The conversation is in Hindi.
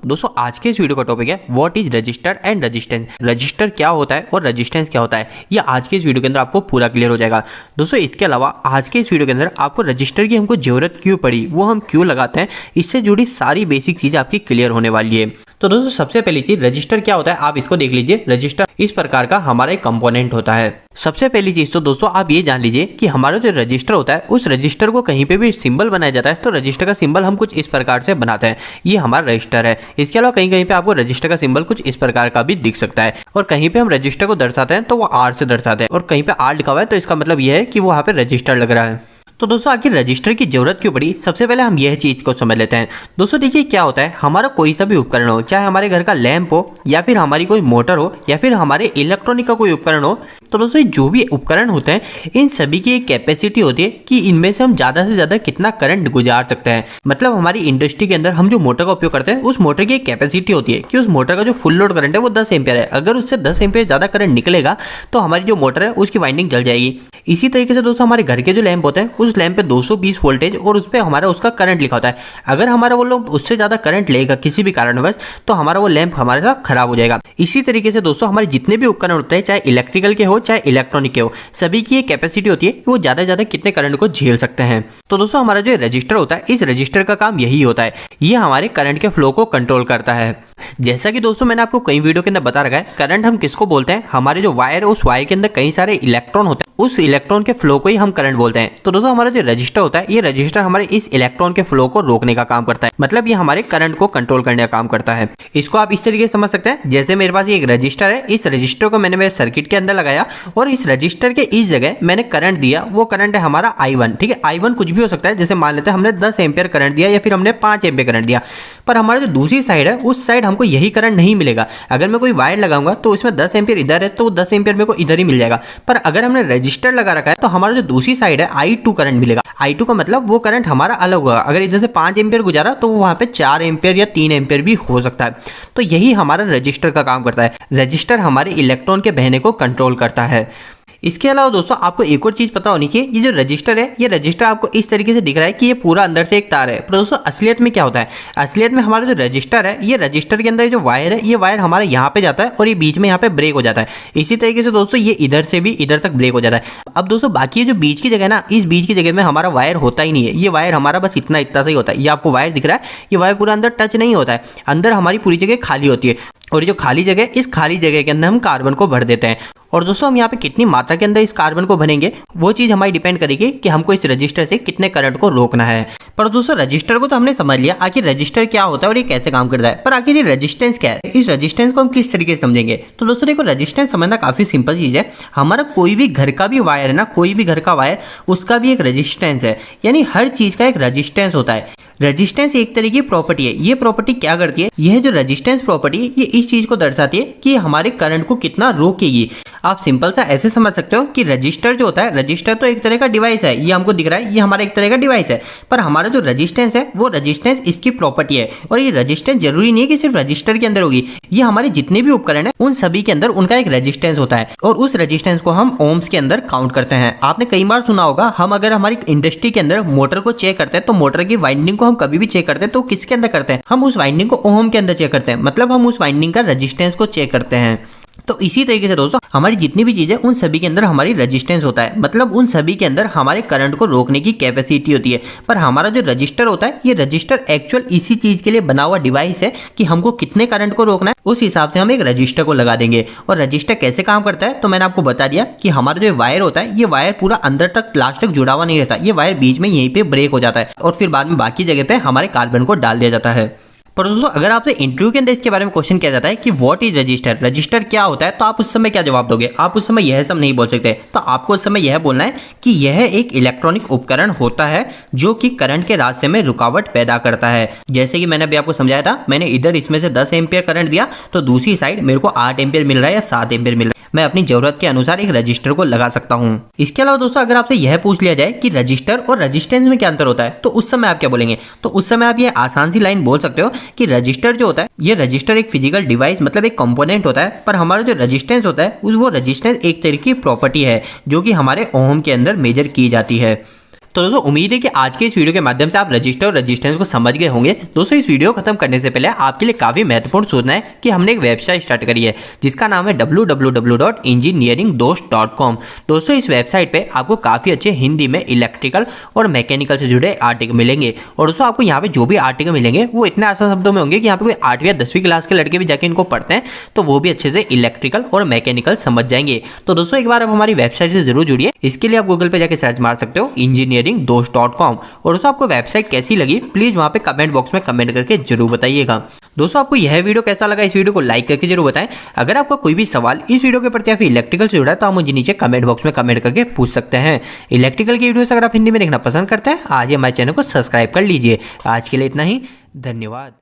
दोस्तों आज के इस वीडियो का टॉपिक है what is register and resistance. Register क्या होता है और रेजिस्टेंस क्या होता है, ये आज के इस वीडियो के अंदर आपको पूरा क्लियर हो जाएगा। दोस्तों इसके अलावा आज के इस वीडियो के अंदर आपको रजिस्टर की हमको जरूरत क्यों पड़ी, वो हम क्यों लगाते हैं, इससे जुड़ी सारी बेसिक चीजें आपकी क्लियर होने वाली है। तो दोस्तों सबसे पहली चीज रजिस्टर क्या होता है, आप इसको देख लीजिए। रजिस्टर इस प्रकार का हमारा एक कंपोनेंट होता है। सबसे पहली चीज तो दोस्तों आप ये जान लीजिए कि हमारा जो रजिस्टर होता है उस रजिस्टर को कहीं पे भी सिंबल बनाया जाता है तो रजिस्टर का सिंबल हम कुछ इस प्रकार से बनाते हैं, ये हमारा रजिस्टर है। इसके अलावा कहीं कहीं पे आपको रजिस्टर का सिंबल कुछ इस प्रकार का भी दिख सकता है और कहीं पे हम रजिस्टर को दर्शाते हैं तो वो आर से दर्शाते हैं और कहीं पे आर लिखा हुआ है तो इसका मतलब ये है कि वो वहाँ पे रजिस्टर लग रहा है। तो दोस्तों आखिर रजिस्टर की जरूरत क्यों पड़ी, सबसे पहले हम यह चीज को समझ लेते हैं। दोस्तों देखिए क्या होता है, हमारा कोई सा भी उपकरण हो, चाहे हमारे घर का लैंप हो या फिर हमारी कोई मोटर हो या फिर हमारे इलेक्ट्रॉनिक का कोई उपकरण हो, तो दोस्तों जो भी उपकरण होते हैं इन सभी की एक कैपेसिटी होती है कि इनमें से हम ज्यादा से ज्यादा कितना करंट गुजार सकते हैं। मतलब हमारी इंडस्ट्री के अंदर हम जो मोटर का उपयोग करते हैं उस मोटर की एक कैपेसिटी होती है कि उस मोटर का जो फुल लोड करंट है वो 10 एम्पियर है। अगर उससे 10 एम्पियर ज्यादा करंट निकलेगा तो हमारी जो मोटर है उसकी वाइंडिंग जल जाएगी। इसी तरीके से दोस्तों हमारे घर के जो लैंप होते हैं उस लैंप पे 220 वोल्टेज और उस पर हमारा उसका करंट लिखा होता है। अगर हमारा वो लोग उससे ज्यादा करंट लेगा किसी भी कारणवश तो हमारा वो लैंप हमारे साथ खराब हो जाएगा। इसी तरीके से दोस्तों हमारे जितने भी उपकरण होते हैं, चाहे इलेक्ट्रिकल के हो चाहे इलेक्ट्रॉनिक के हो, सभी की एक कैपेसिटी होती है कि वो ज्यादा से ज्यादा कितने करंट को झेल सकते हैं। तो दोस्तों हमारा जो रजिस्टर होता है इस रजिस्टर का काम यही होता है, ये हमारे करंट के फ्लो को कंट्रोल करता है। जैसा कि दोस्तों मैंने आपको कई वीडियो के अंदर बता रखा है, करंट हम किसको बोलते हैं, हमारे जो वायर है उस वायर के अंदर कई सारे इलेक्ट्रॉन होते हैं, उस इलेक्ट्रॉन के फ्लो को ही हम करंट बोलते हैं। तो दोस्तों हमारा जो रजिस्टर होता है ये रजिस्टर हमारे इस इलेक्ट्रॉन के फ्लो को रोकने का काम करता है, मतलब ये हमारे करंट को कंट्रोल करने का काम करता है। इसको आप इस तरीके से समझ सकते हैं, जैसे मेरे पास ये एक रजिस्टर है, इस रजिस्टर को मैंने मेरे सर्किट के अंदर लगाया और इस रजिस्टर के इस जगह मैंने करंट दिया, वो करंट है हमारा I1। ठीक है, I1 कुछ भी हो सकता है, जैसे मान लेते हैं हमने 10 एम्पियर करंट दिया या फिर हमने 5 एम्पियर करंट दिया, पर हमारा जो दूसरी साइड है उस साइड हमको यही करंट नहीं मिलेगा। अगर मैं कोई वायर लगाऊंगा तो उसमें 10 एम्पियर इधर है तो 10 एम्पियर मेरे को इधर ही मिल जाएगा, पर अगर हमने रजिस्टर लगा रखा है तो हमारा जो दूसरी साइड है I2 करंट मिलेगा। I2 का मतलब वो करंट हमारा अलग होगा। अगर इधर से 5 एम्पियर गुजारा तो वहां पे 4 एम्पियर या 3 एम्पियर भी हो सकता है। तो यही हमारा रजिस्टर का काम करता है। रजिस्टर हमारे इलेक्ट्रॉन के बहने को कंट्रोल करता है। इसके अलावा दोस्तों आपको एक और चीज पता होनी चाहिए, ये जो रजिस्टर है ये रजिस्टर आपको इस तरीके से दिख रहा है कि ये पूरा अंदर से एक तार है, पर दोस्तों असलियत में क्या होता है, असलियत में हमारा जो रजिस्टर है ये रजिस्टर के अंदर जो वायर है ये वायर हमारे यहाँ पे जाता है और ये बीच में यहाँ पे ब्रेक हो जाता है। इसी तरीके से दोस्तों ये इधर से भी इधर तक ब्रेक हो जाता है। अब दोस्तों बाकी जो बीच की जगह ना, इस बीच की जगह में हमारा वायर होता ही नहीं है, ये वायर हमारा बस इतना इतना सा ही होता है। ये आपको वायर दिख रहा है, ये वायर पूरा अंदर टच नहीं होता है, अंदर हमारी पूरी जगह खाली होती है और जो खाली जगह, इस खाली जगह के अंदर हम कार्बन को भर देते हैं। और दोस्तों हम यहाँ पे कितनी मात्रा के अंदर इस कार्बन को भरेंगे वो चीज हमारी डिपेंड करेगी कि हमको इस रजिस्टर से कितने करंट को रोकना है। पर दोस्तों रजिस्टर को तो हमने समझ लिया, आखिर रजिस्टर क्या होता है और ये कैसे काम करता है, पर आखिर ये रेजिस्टेंस क्या है, इस रेजिस्टेंस को हम किस तरीके से समझेंगे। तो दोस्तों देखो रेजिस्टेंस समझना काफी सिंपल चीज है। हमारा कोई भी घर का भी वायर है ना, कोई भी घर का वायर, उसका भी एक रेजिस्टेंस है, यानी हर चीज का एक रेजिस्टेंस होता है। रेजिस्टेंस एक तरह की प्रॉपर्टी है। ये प्रॉपर्टी क्या करती है, यह जो रेजिस्टेंस प्रॉपर्टी है ये इस चीज को दर्शाती है कि हमारे करंट को कितना रोकेगी। आप सिंपल सा ऐसे समझ सकते हो कि रजिस्टर जो होता है, रजिस्टर तो एक तरह का डिवाइस है, ये हमको दिख रहा है, ये हमारा एक तरह का डिवाइस है, पर हमारा जो रेजिस्टेंस है वो रेजिस्टेंस इसकी प्रॉपर्टी है। और ये रेजिस्टेंस जरूरी नहीं है कि सिर्फ रजिस्टर के अंदर होगी, ये हमारे जितने भी उपकरण है उन सभी के अंदर उनका एक रेजिस्टेंस होता है और उस रेजिस्टेंस को हम ओम्स के अंदर काउंट करते हैं। आपने कई बार सुना होगा, हम अगर हमारी इंडस्ट्री के अंदर मोटर को चेक करते हैं तो मोटर की वाइंडिंग को हम कभी भी चेक करते हैं तो किसके अंदर करते हैं, हम उस वाइंडिंग को ओम के अंदर चेक करते हैं, मतलब हम उस वाइंडिंग का रेजिस्टेंस को चेक करते हैं। तो इसी तरीके से दोस्तों हमारी जितनी भी चीजें उन सभी के अंदर हमारी रेजिस्टेंस होता है, मतलब उन सभी के अंदर हमारे करंट को रोकने की कैपेसिटी होती है। पर हमारा जो रजिस्टर होता है ये रजिस्टर एक्चुअल इसी चीज के लिए बना हुआ डिवाइस है कि हमको कितने करंट को रोकना है उस हिसाब से हम एक रजिस्टर को लगा देंगे। और रजिस्टर कैसे काम करता है तो मैंने आपको बता दिया कि हमारा जो वायर होता है ये वायर पूरा अंदर तक लास्ट तक जुड़ा हुआ नहीं रहता, ये वायर बीच में यहीं पे ब्रेक हो जाता है और फिर बाद में बाकी जगह पे हमारे कार्बन को डाल दिया जाता है। पर दोस्तों अगर आपसे इंटरव्यू के अंदर इसके बारे में क्वेश्चन किया जाता है कि व्हाट इज रजिस्टर, रजिस्टर क्या होता है, तो आप उस समय क्या जवाब दोगे। आप उस समय यह सब नहीं बोल सकते, तो आपको उस समय यह बोलना है कि यह एक इलेक्ट्रॉनिक उपकरण होता है जो कि करंट के रास्ते में रुकावट पैदा करता है। जैसे कि मैंने अभी आपको समझाया था, मैंने इधर इसमें से 10 एम्पियर करंट दिया तो दूसरी साइड मेरे को 8 एम्पियर मिल रहा है या 7 एम्पियर मिल रहा है, मैं अपनी जरूरत के अनुसार एक रजिस्टर को लगा सकता हूँ। इसके अलावा दोस्तों अगर आपसे यह पूछ लिया जाए कि रजिस्टर और रेजिस्टेंस में क्या अंतर होता है तो उस समय आप क्या बोलेंगे, तो उस समय आप ये आसान सी लाइन बोल सकते हो कि रजिस्टर जो होता है ये रजिस्टर एक फिजिकल डिवाइस मतलब एक कंपोनेंट होता है, पर हमारा जो रेजिस्टेंस होता है वो रेजिस्टेंस एक तरह की प्रॉपर्टी है जो कि हमारे ओम के अंदर मेजर की जाती है। तो दोस्तों उम्मीद है कि आज के इस वीडियो के माध्यम से आप रजिस्टर और रेजिस्टेंस को समझ गए होंगे। दोस्तों इस वीडियो खत्म करने से पहले आपके लिए काफी महत्वपूर्ण सूचना है कि हमने एक वेबसाइट स्टार्ट करी है जिसका नाम है www.engineeringdost.com। दोस्तों इस वेबसाइट पे आपको काफी अच्छे हिंदी में इलेक्ट्रिकल और मैकेनिकल से जुड़े आर्टिकल मिलेंगे और दोस्तों आपको यहाँ पे जो भी आर्टिकल मिलेंगे वो इतने आसान शब्दों में होंगे कि यहाँ पे कोई 8वीं या 10वीं क्लास के लड़के भी जाके इनको पढ़ते हैं तो वो भी अच्छे से इलेक्ट्रिकल और मैकेनिकल समझ जाएंगे। तो दोस्तों एक बार आप हमारी वेबसाइट से जरूर जुड़िए। इसके लिए आप गूगल पे जाके सर्च मार सकते हो engineeringdost.com। और दोस्तों आपको वेबसाइट कैसी लगी प्लीज वहां पे कमेंट बॉक्स में कमेंट करके जरूर बताइएगा। दोस्तों आपको यह वीडियो कैसा लगा, इस वीडियो को लाइक करके जरूर बताएं। अगर आपका कोई भी सवाल इस वीडियो के प्रति या फिर इलेक्ट्रिकल से जुड़ा है तो आप मुझे नीचे कमेंट बॉक्स में कमेंट करके पूछ सकते हैं। इलेक्ट्रिकल की वीडियोस अगर आप हिंदी में देखना पसंद करते हैं आज हमारे चैनल को सब्सक्राइब कर लीजिए। आज के लिए इतना ही, धन्यवाद।